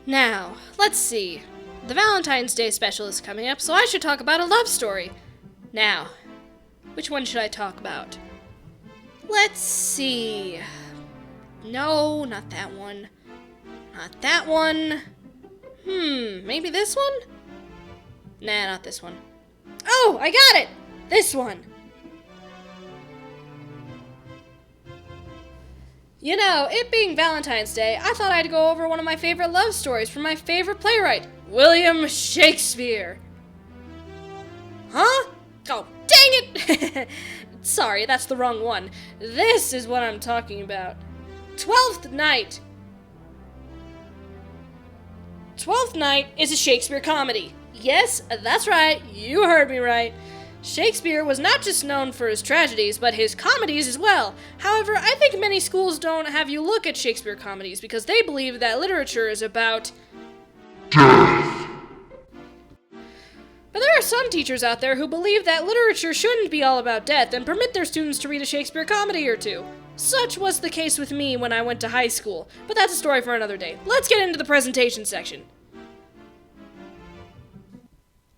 Now, let's see. The Valentine's Day special is coming up, so I should talk about a love story. Now, which one should I talk about? Let's see. No, not that one. Not that one. Maybe this one? Nah, not this one. Oh, I got it! This one! You know, it being Valentine's Day, I thought I'd go over one of my favorite love stories from my favorite playwright, William Shakespeare. Huh? Oh, dang it! Sorry, that's the wrong one. This is what I'm talking about. Twelfth Night. Twelfth Night is a Shakespeare comedy. Yes, that's right, you heard me right. Shakespeare was not just known for his tragedies, but his comedies as well. However, I think many schools don't have you look at Shakespeare comedies because they believe that literature is about death. But there are some teachers out there who believe that literature shouldn't be all about death and permit their students to read a Shakespeare comedy or two. Such was the case with me when I went to high school, but that's a story for another day. Let's get into the presentation section.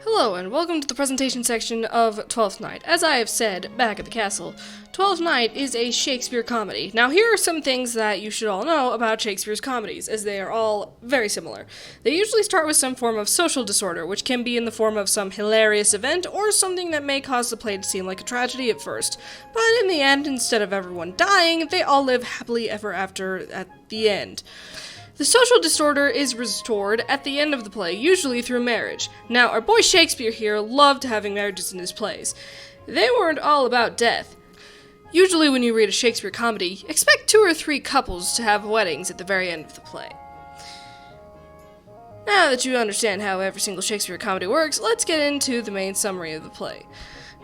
Hello, and welcome to the presentation section of Twelfth Night. As I have said back at the castle, Twelfth Night is a Shakespeare comedy. Now, here are some things that you should all know about Shakespeare's comedies, as they are all very similar. They usually start with some form of social disorder, which can be in the form of some hilarious event, or something that may cause the play to seem like a tragedy at first. But in the end, instead of everyone dying, they all live happily ever after at the end. The social disorder is restored at the end of the play, usually through marriage. Now, our boy Shakespeare here loved having marriages in his plays. They weren't all about death. Usually when you read a Shakespeare comedy, expect 2 or 3 couples to have weddings at the very end of the play. Now that you understand how every single Shakespeare comedy works, let's get into the main summary of the play.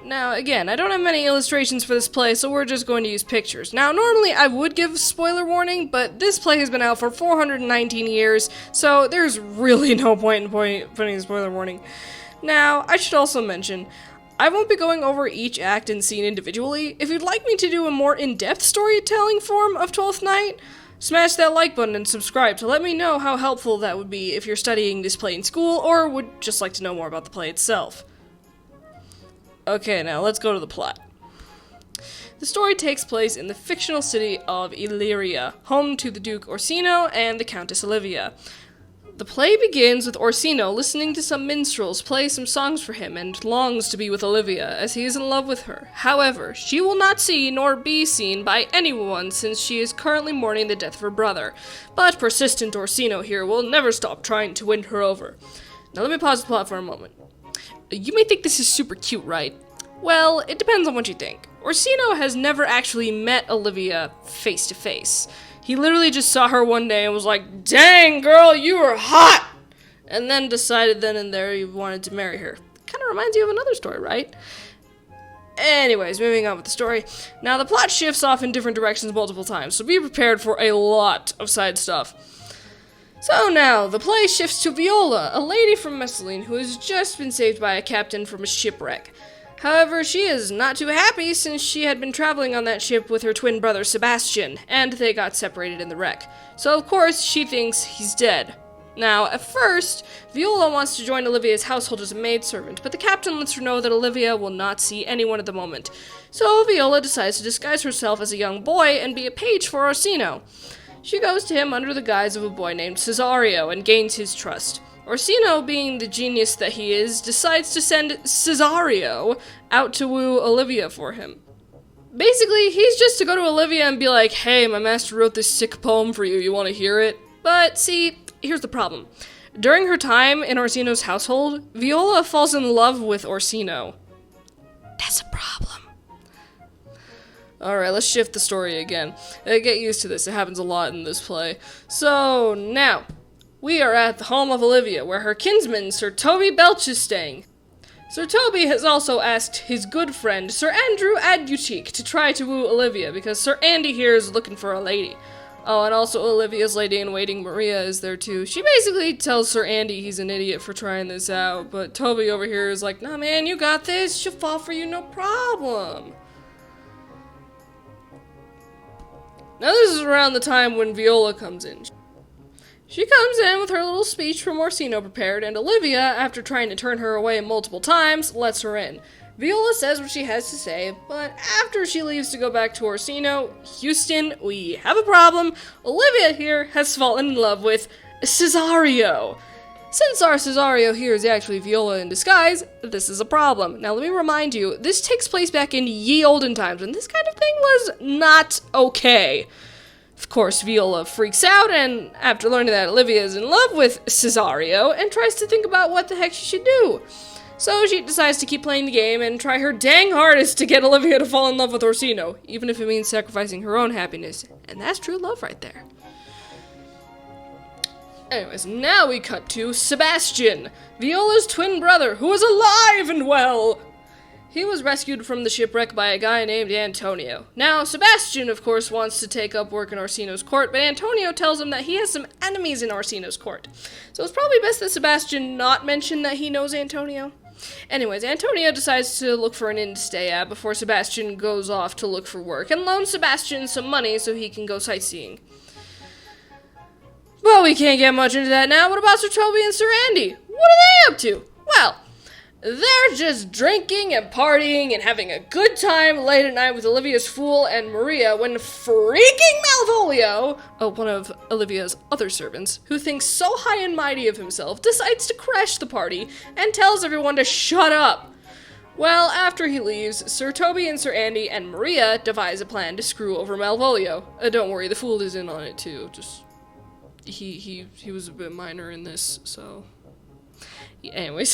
Now, again, I don't have many illustrations for this play, so we're just going to use pictures. Now, normally I would give spoiler warning, but this play has been out for 419 years, so there's really no point in putting a spoiler warning. Now, I should also mention, I won't be going over each act and scene individually. If you'd like me to do a more in-depth storytelling form of Twelfth Night, smash that like button and subscribe to let me know how helpful that would be if you're studying this play in school, or would just like to know more about the play itself. Okay, now let's go to the plot. The story takes place in the fictional city of Illyria, home to the Duke Orsino and the Countess Olivia. The play begins with Orsino listening to some minstrels play some songs for him and longs to be with Olivia, as he is in love with her. However, she will not see nor be seen by anyone since she is currently mourning the death of her brother. But persistent Orsino here will never stop trying to win her over. Now let me pause the plot for a moment. You may think this is super cute, right? Well, it depends on what you think. Orsino has never actually met Olivia face to face. He literally just saw her one day and was like, "Dang, girl, you are hot!" And then decided then and there he wanted to marry her. Kind of reminds you of another story, right? Anyways, moving on with the story. Now, the plot shifts off in different directions multiple times, so be prepared for a lot of side stuff. So now, the play shifts to Viola, a lady from Messalene who has just been saved by a captain from a shipwreck. However, she is not too happy since she had been traveling on that ship with her twin brother Sebastian, and they got separated in the wreck. So of course, she thinks he's dead. Now, at first, Viola wants to join Olivia's household as a maidservant, but the captain lets her know that Olivia will not see anyone at the moment. So Viola decides to disguise herself as a young boy and be a page for Orsino. She goes to him under the guise of a boy named Cesario and gains his trust. Orsino, being the genius that he is, decides to send Cesario out to woo Olivia for him. Basically, he's just to go to Olivia and be like, "Hey, my master wrote this sick poem for you, you want to hear it?" But see, here's the problem. During her time in Orsino's household, Viola falls in love with Orsino. That's a problem. Alright, let's shift the story again. Get used to this, it happens a lot in this play. So, now, we are at the home of Olivia, where her kinsman, Sir Toby Belch, is staying. Sir Toby has also asked his good friend, Sir Andrew Adutique, to try to woo Olivia, because Sir Andy here is looking for a lady. Oh, and also Olivia's lady-in-waiting, Maria, is there too. She basically tells Sir Andy he's an idiot for trying this out, but Toby over here is like, "Nah, man, you got this. She'll fall for you, no problem." Now this is around the time when Viola comes in. She comes in with her little speech from Orsino prepared, and Olivia, after trying to turn her away multiple times, lets her in. Viola says what she has to say, but after she leaves to go back to Orsino, Houston, we have a problem. Olivia here has fallen in love with Cesario. Since our Cesario here is actually Viola in disguise, this is a problem. Now let me remind you, this takes place back in ye olden times, and this kind of thing was not okay. Of course, Viola freaks out, and after learning that Olivia is in love with Cesario, and tries to think about what the heck she should do. So she decides to keep playing the game and try her dang hardest to get Olivia to fall in love with Orsino, even if it means sacrificing her own happiness. And that's true love right there. Anyways, now we cut to Sebastian, Viola's twin brother, who is alive and well. He was rescued from the shipwreck by a guy named Antonio. Now, Sebastian, of course, wants to take up work in Orsino's court, but Antonio tells him that he has some enemies in Orsino's court. So it's probably best that Sebastian not mention that he knows Antonio. Anyways, Antonio decides to look for an inn to stay at before Sebastian goes off to look for work, and loans Sebastian some money so he can go sightseeing. Well, we can't get much into that now. What about Sir Toby and Sir Andy? What are they up to? Well, they're just drinking and partying and having a good time late at night with Olivia's fool and Maria when freaking Malvolio, one of Olivia's other servants, who thinks so high and mighty of himself, decides to crash the party and tells everyone to shut up. Well, after he leaves, Sir Toby and Sir Andy and Maria devise a plan to screw over Malvolio. Don't worry, the fool is in on it too. Just he was a bit minor in this, so yeah, anyways,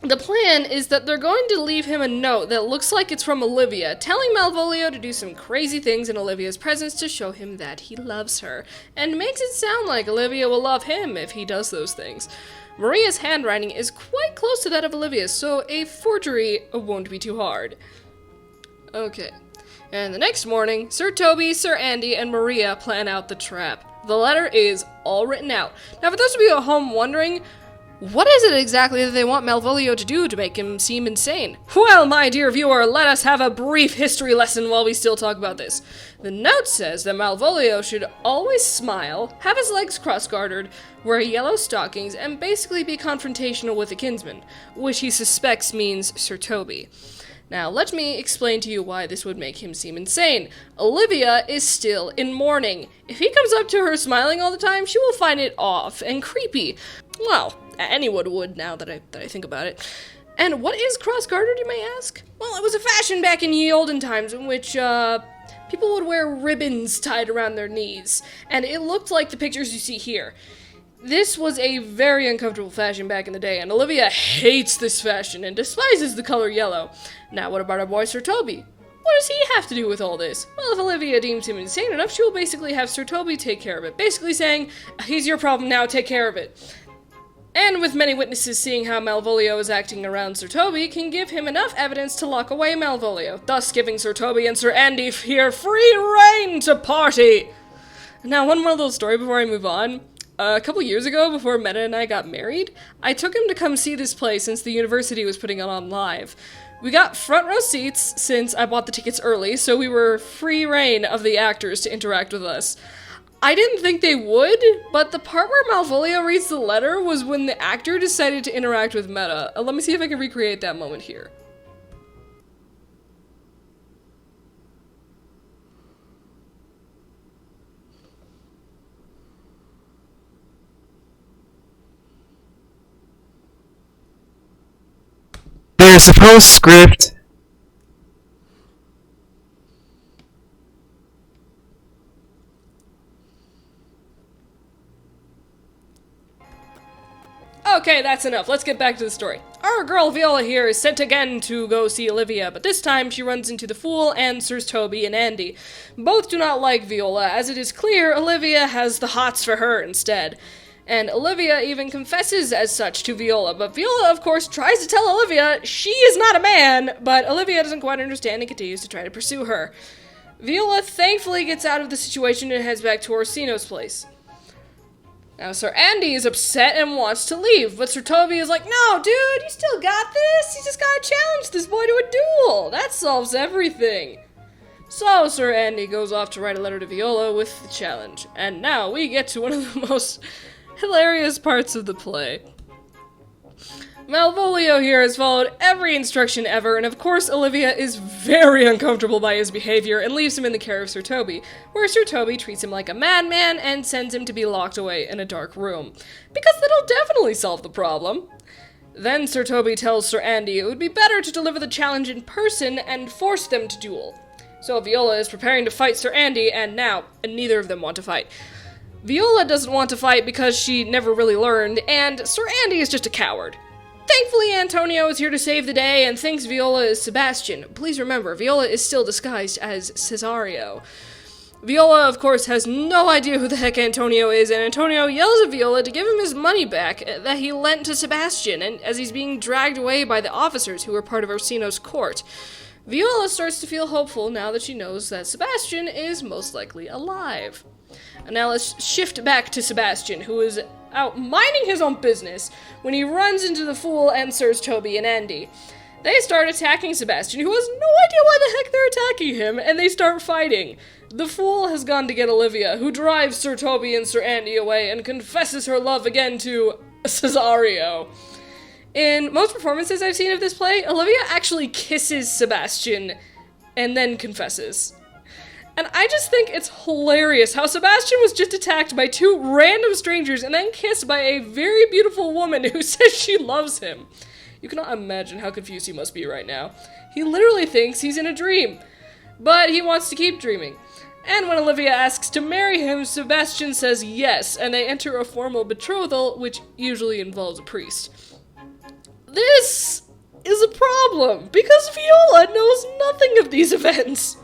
the plan is that they're going to leave him a note that looks like it's from Olivia, telling Malvolio to do some crazy things in Olivia's presence to show him that he loves her, and makes it sound like Olivia will love him if he does those things. Maria's handwriting is quite close to that of Olivia's, so a forgery won't be too hard. Okay, and the next morning, Sir Toby, Sir Andy, and Maria plan out the trap. The letter is all written out. Now, for those of you at home wondering, what is it exactly that they want Malvolio to do to make him seem insane? Well, my dear viewer, let us have a brief history lesson while we still talk about this. The note says that Malvolio should always smile, have his legs cross-gartered, wear yellow stockings, and basically be confrontational with a kinsman, which he suspects means Sir Toby. Now, let me explain to you why this would make him seem insane. Olivia is still in mourning. If he comes up to her smiling all the time, she will find it off and creepy. Well, anyone would now that I think about it. And what is cross-gartered, you may ask? Well, it was a fashion back in ye olden times in which, people would wear ribbons tied around their knees. And it looked like the pictures you see here. This was a very uncomfortable fashion back in the day, and Olivia hates this fashion and despises the color yellow. Now, what about our boy Sir Toby? What does he have to do with all this? Well, if Olivia deems him insane enough, she will basically have Sir Toby take care of it. Basically saying, he's your problem now, take care of it. And with many witnesses seeing how Malvolio is acting around Sir Toby, can give him enough evidence to lock away Malvolio, thus giving Sir Toby and Sir Andy here free reign to party! Now, one more little story before I move on. A couple years ago, before Meta and I got married, I took him to come see this play since the university was putting it on live. We got front row seats since I bought the tickets early, so we were free reign of the actors to interact with us. I didn't think they would, but the part where Malvolio reads the letter was when the actor decided to interact with Meta. Let me see if I can recreate that moment here. There's a postscript. Okay, that's enough. Let's get back to the story. Our girl Viola here is sent again to go see Olivia, but this time she runs into the Fool and Sirs Toby and Andy. Both do not like Viola, as it is clear Olivia has the hots for her instead. And Olivia even confesses as such to Viola, but Viola, of course, tries to tell Olivia she is not a man, but Olivia doesn't quite understand and continues to try to pursue her. Viola thankfully gets out of the situation and heads back to Orsino's place. Now, Sir Andy is upset and wants to leave, but Sir Toby is like, no, dude, you still got this. You just gotta challenge this boy to a duel. That solves everything. So Sir Andy goes off to write a letter to Viola with the challenge. And now we get to one of the most hilarious parts of the play. Malvolio here has followed every instruction ever, and of course Olivia is very uncomfortable by his behavior and leaves him in the care of Sir Toby, where Sir Toby treats him like a madman and sends him to be locked away in a dark room. Because that'll definitely solve the problem. Then Sir Toby tells Sir Andy it would be better to deliver the challenge in person and force them to duel. So Viola is preparing to fight Sir Andy, and neither of them want to fight. Viola doesn't want to fight because she never really learned, and Sir Andy is just a coward. Thankfully, Antonio is here to save the day and thinks Viola is Sebastian. Please remember, Viola is still disguised as Cesario. Viola, of course, has no idea who the heck Antonio is, and Antonio yells at Viola to give him his money back that he lent to Sebastian, and as he's being dragged away by the officers who are part of Orsino's court. Viola starts to feel hopeful now that she knows that Sebastian is most likely alive. And now let's shift back to Sebastian, who is out minding his own business when he runs into the Fool and Sirs Toby and Andy. They start attacking Sebastian, who has no idea why the heck they're attacking him, and they start fighting. The Fool has gone to get Olivia, who drives Sir Toby and Sir Andy away and confesses her love again to Cesario. In most performances I've seen of this play, Olivia actually kisses Sebastian and then confesses. And I just think it's hilarious how Sebastian was just attacked by two random strangers and then kissed by a very beautiful woman who says she loves him. You cannot imagine how confused he must be right now. He literally thinks he's in a dream, but he wants to keep dreaming. And when Olivia asks to marry him, Sebastian says yes, and they enter a formal betrothal, which usually involves a priest. This is a problem, because Viola knows nothing of these events.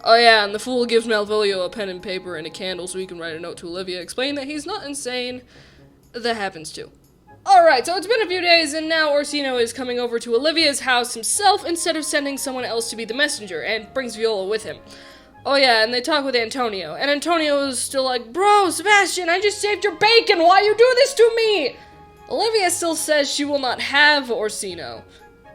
Oh yeah, and the Fool gives Malvolio a pen and paper and a candle so he can write a note to Olivia explaining that he's not insane. That happens too. Alright, so it's been a few days and now Orsino is coming over to Olivia's house himself instead of sending someone else to be the messenger, and brings Viola with him. Oh yeah, and they talk with Antonio, and Antonio is still like, "Bro, Sebastian, I just saved your bacon, why you do this to me?" Olivia still says she will not have Orsino.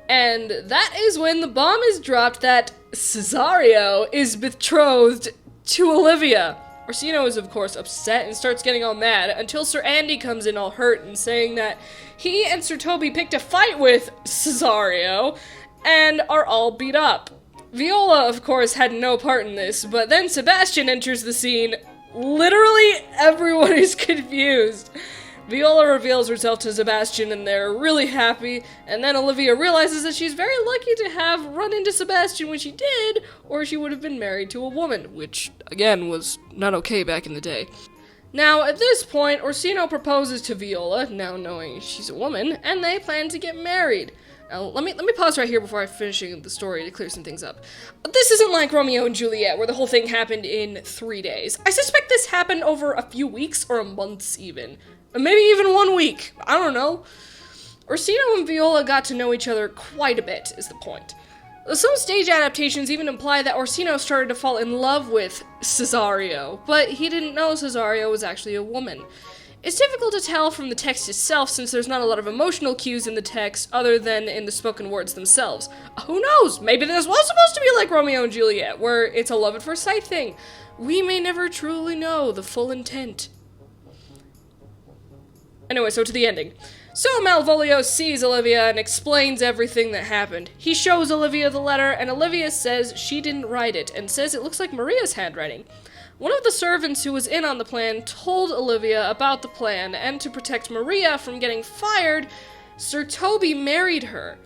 And that is when the bomb is dropped that Cesario is betrothed to Olivia. Orsino is of course upset and starts getting all mad until Sir Andy comes in all hurt and saying that he and Sir Toby picked a fight with Cesario and are all beat up. Viola of course had no part in this, but then Sebastian enters the scene. Literally everyone is confused. Viola reveals herself to Sebastian and they're really happy, and then Olivia realizes that she's very lucky to have run into Sebastian when she did, or she would have been married to a woman, which, again, was not okay back in the day. Now, at this point, Orsino proposes to Viola, now knowing she's a woman, and they plan to get married. Now, let me pause right here before I finish the story to clear some things up. This isn't like Romeo and Juliet, where the whole thing happened in 3 days. I suspect this happened over a few weeks, or months even. Maybe even 1 week. I don't know. Orsino and Viola got to know each other quite a bit, is the point. Some stage adaptations even imply that Orsino started to fall in love with Cesario, but he didn't know Cesario was actually a woman. It's difficult to tell from the text itself since there's not a lot of emotional cues in the text other than in the spoken words themselves. Who knows? Maybe this was supposed to be like Romeo and Juliet, where it's a love at first sight thing. We may never truly know the full intent. Anyway, so to the ending. So Malvolio sees Olivia and explains everything that happened. He shows Olivia the letter, and Olivia says she didn't write it, and says it looks like Maria's handwriting. One of the servants who was in on the plan told Olivia about the plan, and to protect Maria from getting fired, Sir Toby married her.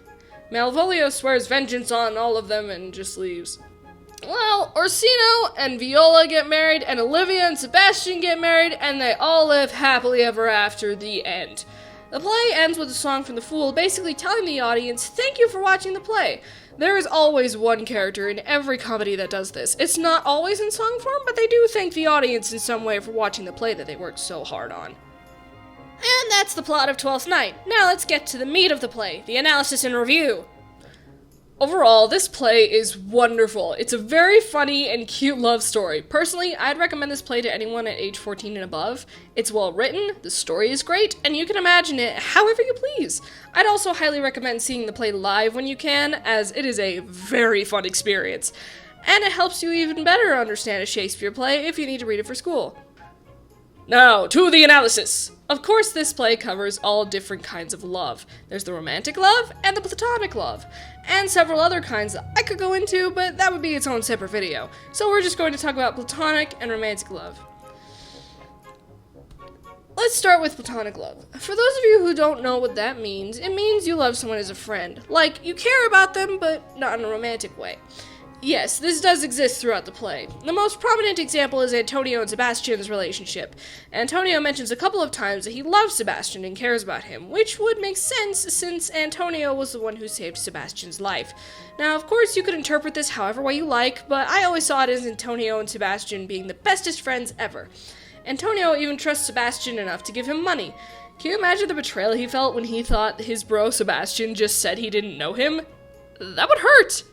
Malvolio swears vengeance on all of them and just leaves. Well, Orsino and Viola get married, and Olivia and Sebastian get married, and they all live happily ever after. The end. The play ends with a song from the Fool, basically telling the audience, thank you for watching the play. There is always one character in every comedy that does this. It's not always in song form, but they do thank the audience in some way for watching the play that they worked so hard on. And that's the plot of Twelfth Night. Now let's get to the meat of the play, the analysis and review. Overall, this play is wonderful. It's a very funny and cute love story. Personally, I'd recommend this play to anyone at age 14 and above. It's well written, the story is great, and you can imagine it however you please. I'd also highly recommend seeing the play live when you can, as it is a very fun experience. and it helps you even better understand a Shakespeare play if you need to read it for school. Now, to the analysis! Of course, this play covers all different kinds of love. There's the romantic love and the platonic love, and several other kinds that I could go into, but that would be its own separate video. So we're just going to talk about platonic and romantic love. Let's start with platonic love. For those of you who don't know what that means, it means you love someone as a friend. Like, you care about them, but not in a romantic way. Yes, this does exist throughout the play. The most prominent example is Antonio and Sebastian's relationship. Antonio mentions a couple of times that he loves Sebastian and cares about him, which would make sense since Antonio was the one who saved Sebastian's life. Now, of course, you could interpret this however way you like, but I always saw it as Antonio and Sebastian being the bestest friends ever. Antonio even trusts Sebastian enough to give him money. Can you imagine the betrayal he felt when he thought his bro Sebastian just said he didn't know him? That would hurt!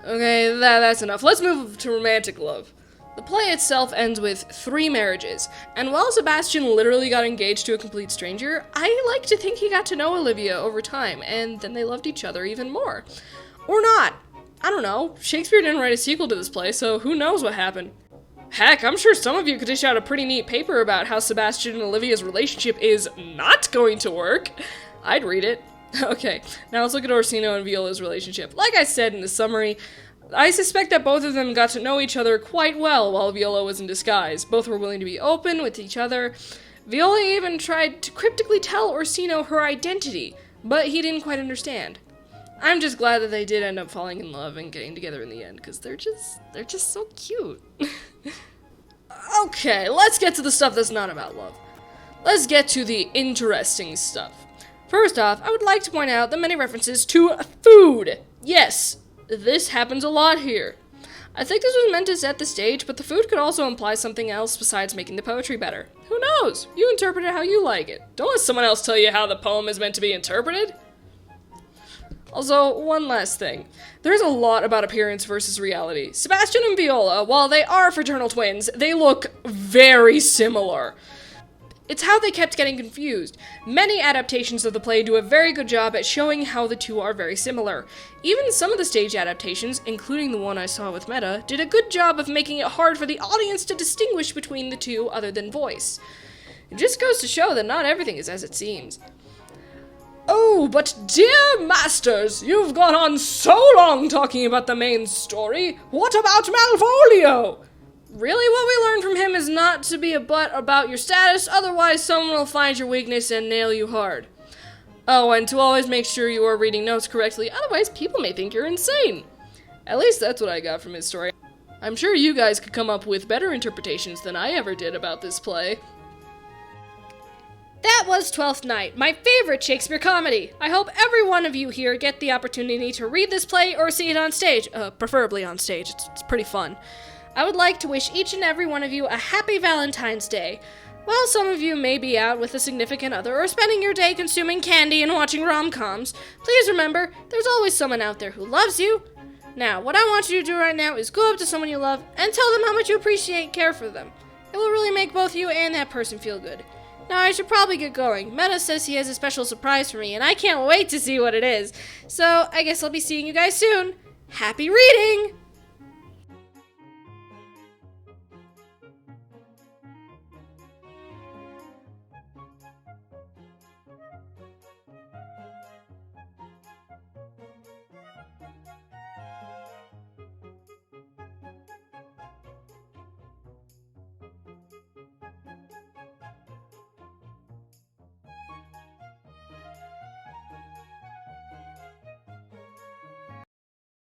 Okay, that's enough. Let's move to romantic love. The play itself ends with 3 marriages, and while Sebastian literally got engaged to a complete stranger, I like to think he got to know Olivia over time, and then they loved each other even more. Or not. I don't know. Shakespeare didn't write a sequel to this play, so who knows what happened. Heck, I'm sure some of you could dish out a pretty neat paper about how Sebastian and Olivia's relationship is not going to work. I'd read it. Okay, now let's look at Orsino and Viola's relationship. Like I said in the summary, I suspect that both of them got to know each other quite well while Viola was in disguise. Both were willing to be open with each other. Viola even tried to cryptically tell Orsino her identity, but he didn't quite understand. I'm just glad that they did end up falling in love and getting together in the end, because they're just so cute. Okay, let's get to the stuff that's not about love. Let's get to the interesting stuff. First off, I would like to point out the many references to food. Yes, this happens a lot here. I think this was meant to set the stage, but the food could also imply something else besides making the poetry better. Who knows? You interpret it how you like it. Don't let someone else tell you how the poem is meant to be interpreted. Also, one last thing. There's a lot about appearance versus reality. Sebastian and Viola, while they are fraternal twins, they look very similar. It's how they kept getting confused. Many adaptations of the play do a very good job at showing how the two are very similar. Even some of the stage adaptations, including the one I saw with Meta, did a good job of making it hard for the audience to distinguish between the two other than voice. It just goes to show that not everything is as it seems. Oh, but dear masters, you've gone on so long talking about the main story. What about Malvolio? Really, what we learned from him is not to be a butt about your status, otherwise someone will find your weakness and nail you hard. Oh, and to always make sure you are reading notes correctly, otherwise people may think you're insane. At least that's what I got from his story. I'm sure you guys could come up with better interpretations than I ever did about this play. That was Twelfth Night, my favorite Shakespeare comedy. I hope every one of you here get the opportunity to read this play or see it on stage, preferably on stage. It's pretty fun. I would like to wish each and every one of you a happy Valentine's Day. While some of you may be out with a significant other or spending your day consuming candy and watching rom-coms, please remember, there's always someone out there who loves you. Now, what I want you to do right now is go up to someone you love and tell them how much you appreciate and care for them. It will really make both you and that person feel good. Now, I should probably get going. Meta says he has a special surprise for me, and I can't wait to see what it is. So, I guess I'll be seeing you guys soon. Happy reading!